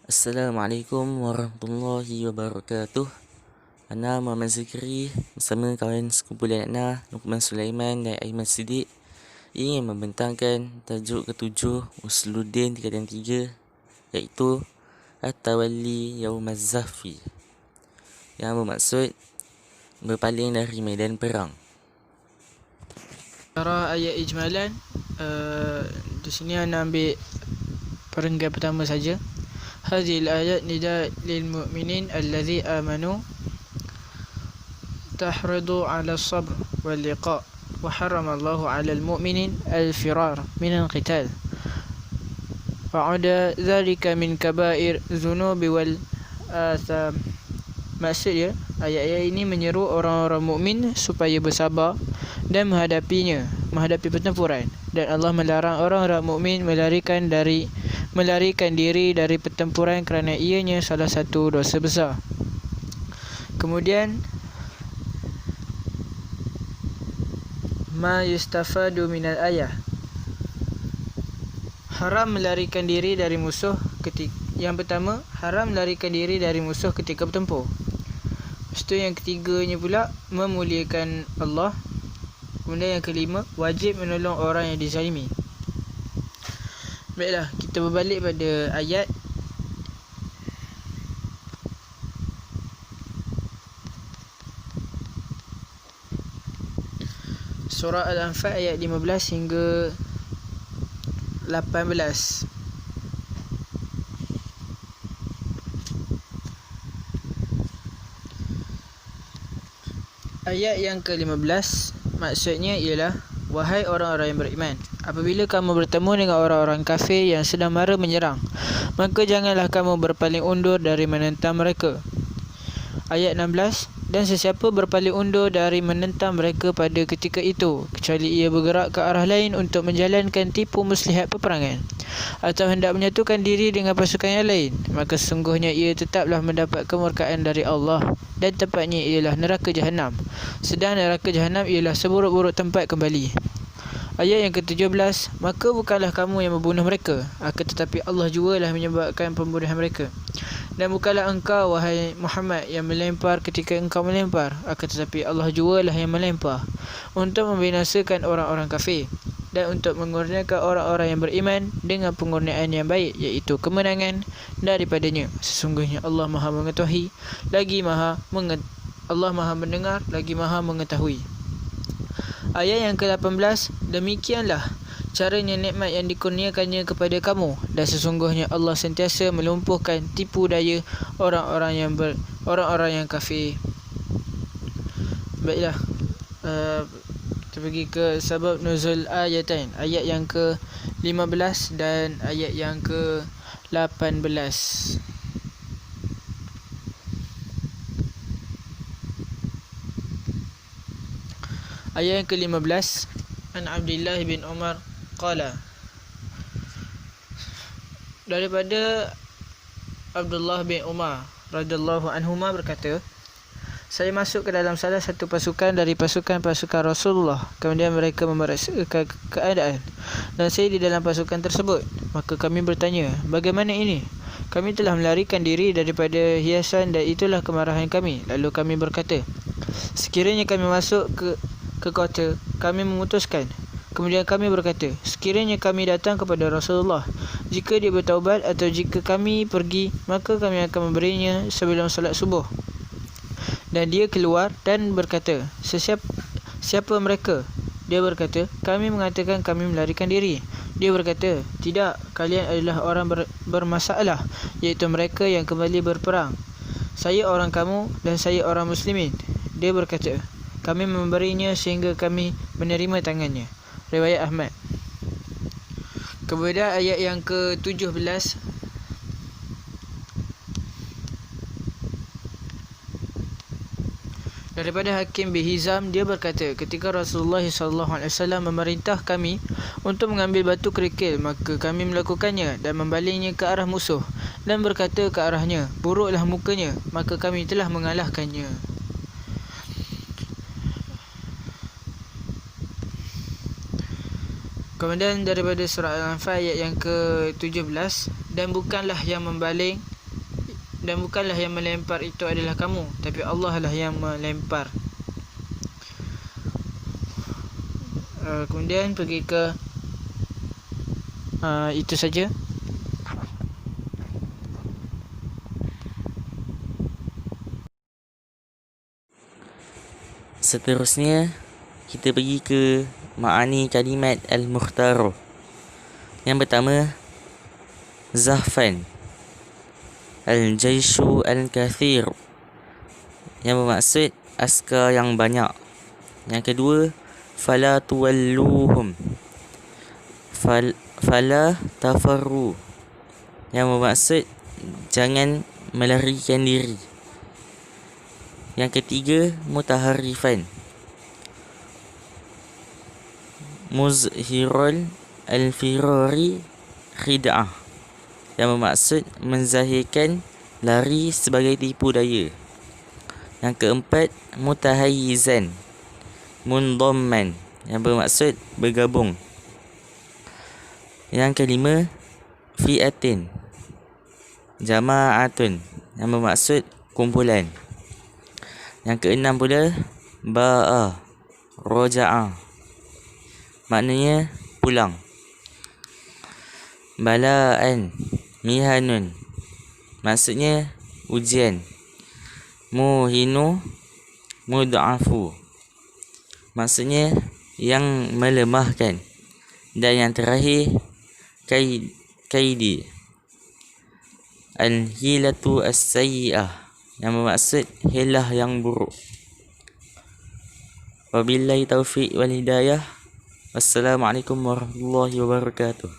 Assalamualaikum warahmatullahi wabarakatuh. Ana Muhammad Zikri bersama kawan sekumpulan Ana Luqman Sulaiman dan Aiman Siddiq ingin membentangkan tajuk ketujuh Usluddin tingkatan 3, iaitu At-Tawalli Yaumaz Zahfi, yang bermaksud berpaling dari medan perang. Cara ayat ijmalan, di sini Ana ambil perenggan pertama saja. Hadhihi al-ayat nida lil mu'minin alladhi amanu tahridu 'ala as-sabr wal liqa' wa harrama Allahu 'ala al-mu'minin al-firar min al-qital wa 'ada dhalika min kaba'ir dhunubi wal atham. Maksudnya, ayat-ayat ini menyeru orang-orang mukmin supaya bersabar dan menghadapi pertempuran, dan Allah melarang orang-orang mukmin melarikan diri dari pertempuran kerana ianya salah satu dosa besar. Kemudian ma yustafadu minal ayah, haram melarikan diri dari musuh ketika yang pertama, haram melarikan diri dari musuh ketika bertempur. Lepas tu yang ketiganya pula, memuliakan Allah. Kemudian yang kelima, wajib menolong orang yang dizalimi. Baiklah, kita berbalik pada ayat. Surah Al-Anfal ayat 15 hingga 18. Ayat yang ke-15 maksudnya ialah, wahai orang-orang yang beriman, apabila kamu bertemu dengan orang-orang kafir yang sedang mara menyerang, maka janganlah kamu berpaling undur dari menentang mereka. Ayat 16, dan sesiapa berpaling undur dari menentang mereka pada ketika itu, kecuali ia bergerak ke arah lain untuk menjalankan tipu muslihat peperangan, atau hendak menyatukan diri dengan pasukan yang lain, maka sesungguhnya ia tetaplah mendapat kemurkaan dari Allah, dan tempatnya ialah neraka Jahannam. Sedang neraka Jahannam ialah seburuk-buruk tempat kembali. Ayat yang ke-17, maka bukanlah kamu yang membunuh mereka, akan tetapi Allah jugalah menyebabkan pembunuhan mereka. Dan bukanlah engkau, wahai Muhammad, yang melempar ketika engkau melempar, akan tetapi Allah jugalah yang melempar, untuk membinasakan orang-orang kafir, dan untuk mengurniakan orang-orang yang beriman dengan pengurniaan yang baik, iaitu kemenangan daripadanya. Sesungguhnya Allah Maha mengetahui Allah Maha mendengar lagi Maha mengetahui. Ayat yang ke-18, demikianlah caranya nikmat yang dikurniakannya kepada kamu, dan sesungguhnya Allah sentiasa melumpuhkan tipu daya orang-orang yang kafir. Baiklah, kita pergi ke sebab nuzul ayatain, ayat yang ke-15 dan ayat yang ke-18. Ayat yang ke-15, An Abdullah bin Umar qala, daripada Abdullah bin Umar radhiyallahu anhuma berkata, saya masuk ke dalam salah satu pasukan dari pasukan-pasukan Rasulullah, kemudian mereka memeriksakan keadaan, dan saya di dalam pasukan tersebut. Maka kami bertanya, bagaimana ini? Kami telah melarikan diri daripada hiasan, dan itulah kemarahan kami. Lalu kami berkata, sekiranya kami masuk ke kota, kami memutuskan. Kemudian kami berkata, sekiranya kami datang kepada Rasulullah, jika dia bertaubat atau jika kami pergi, maka kami akan memberinya sebelum salat subuh. Dan dia keluar dan berkata, siapa mereka? Dia berkata, kami mengatakan kami melarikan diri. Dia berkata, tidak, kalian adalah orang bermasalah, iaitu mereka yang kembali berperang. Saya orang kamu dan saya orang muslimin. Dia berkata, kami memberinya sehingga kami menerima tangannya. Riwayat Ahmad. Kemudian ayat yang ke-17, daripada Hakim bin Hizam, dia berkata, ketika Rasulullah SAW memerintah kami untuk mengambil batu kerikil, maka kami melakukannya dan membalingnya ke arah musuh, dan berkata ke arahnya, buruklah mukanya, maka kami telah mengalahkannya. Kemudian daripada surah Al-Anfal ayat yang ke-17, dan bukanlah yang membaling dan bukanlah yang melempar itu adalah kamu, tapi Allah lah yang melempar. Kemudian pergi ke itu saja. Seterusnya, kita pergi ke ma'ani kalimat al-mukhtaru. Yang pertama, Zahfan al-jaishu al-kathir, yang bermaksud askar yang banyak. Yang kedua, fala tuwalluhum fala tafarru, yang bermaksud jangan melarikan diri. Yang ketiga, mutaharrifan muzhirul al-firari khid'ah, yang bermaksud menzahirkan lari sebagai tipu daya. Yang keempat, mutahayyizan mundamman, yang bermaksud bergabung. Yang kelima, fi'atin jama'atun, yang bermaksud kumpulan. Yang keenam pula, ba'a roja'a, maknanya pulang. Bala'an mihanun, maksudnya ujian. Muhinu mud'afu, maksudnya yang melemahkan. Dan yang terakhir, kaidi al-hilatu as-sayyi'ah, yang bermaksud hilah yang buruk. Wabillahi taufiq wal hidayah. Wassalamualaikum warahmatullahi wabarakatuh.